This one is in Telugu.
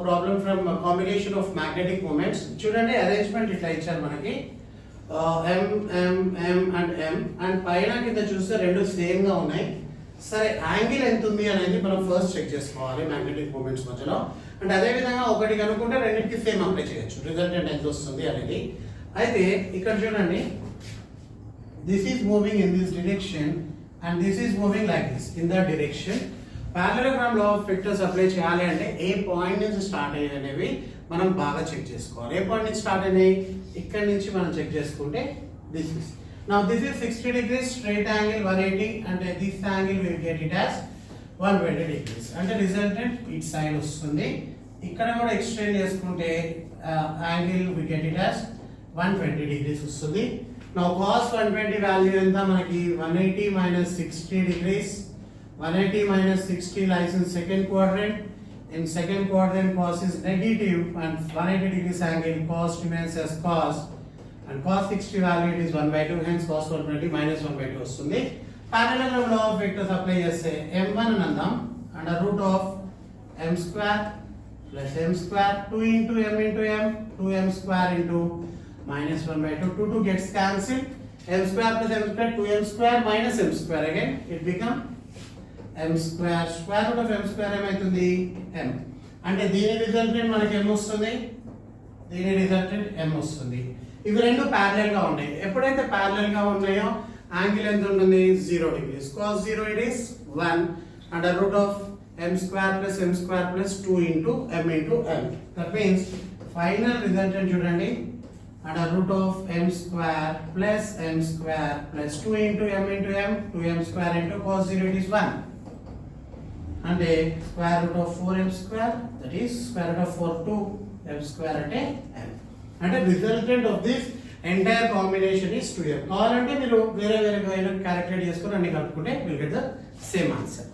Problem from combination of magnetic moments. చూడండి అరేంజ్మెంట్ ఇట్లా ఇచ్చారు మనకి M M M and M and పైన కింద చూస్తే రెండు సేమ్ గా ఉన్నాయి. సరే యాంగిల్ ఎంత ఉంది అనేది మనం ఫస్ట్ చెక్ చేసుకోవాలి మ్యాగ్నెటిక్ మూమెంట్స్ మధ్యలో. అండ్ అదే విధంగా ఒకటి కనుక్కుంటే రెండింటికి సేమ్ అప్లై చేయొచ్చు రిజల్టెంట్ ఎంత వస్తుంది అనేది. అయితే ఇక్కడ చూడండి this is moving in this direction and this is moving like this in the direction. Parallelogram law of vectors apply చేయాలి అంటే ఏ పాయింట్ నుంచి స్టార్ట్ అయ్యాయి అనేవి మనం బాగా చెక్ చేసుకోవాలి. ఏ పాయింట్ నుంచి స్టార్ట్ అయినాయి ఇక్కడ నుంచి మనం చెక్ చేసుకుంటే this is now this is 60 degrees straight angle 180 and this angle we will get it as 120 degrees అంటే రిజల్టెంట్ ఇట్ సైడ్ వస్తుంది. ఇక్కడ కూడా ఎక్స్టెండ్ చేసుకుంటే angle we get it as 120 degrees వస్తుంది. now cos 120 వాల్యూ ఎంత మనకి 180 minus 60 degrees. 180 minus 60 lies in second quadrant. In second quadrant cos is negative and 180 degrees angle cos remains as cos and cos 60 value it is 1/2 hence cos 120 minus 1/2 వస్తుంది. parallelogram law of vectors apply చేస్తే m1 అని అందాం under root of m square plus m square 2 into m into m 2m square into minus 1/2 2 gets cancelled m square plus m square 2m square minus m square again it become m square square root of m square ఏమైతుంది m అంటే దీని రిజల్టెంట్ మనకి m వస్తుంది దీని రిజల్టెంట్ m వస్తుంది. ఇవి రెండు ప్యారలల్ గా ఉన్నాయి. ఎప్పుడైతే ప్యారలల్ గా ఉన్నాయో యాంగిల్ ఎంత ఉంటుంది 0 degrees cos 0 it is 1 under root of m square plus m square plus 2 into m into m. That means final resultant చూడండి under root of m square plus m square plus 2 into m into m 2m square into cos 0 it is 1 అంటే square root of 4m square that is square root of 4 2m square అంటే m అంటే resultant of this entire combination is 2m. కావాలంటే మీరు వేరే వేరే క్యాలిక్యులేట్ చేసుకొని అన్ని కలుపుకుంటే will get the same answer.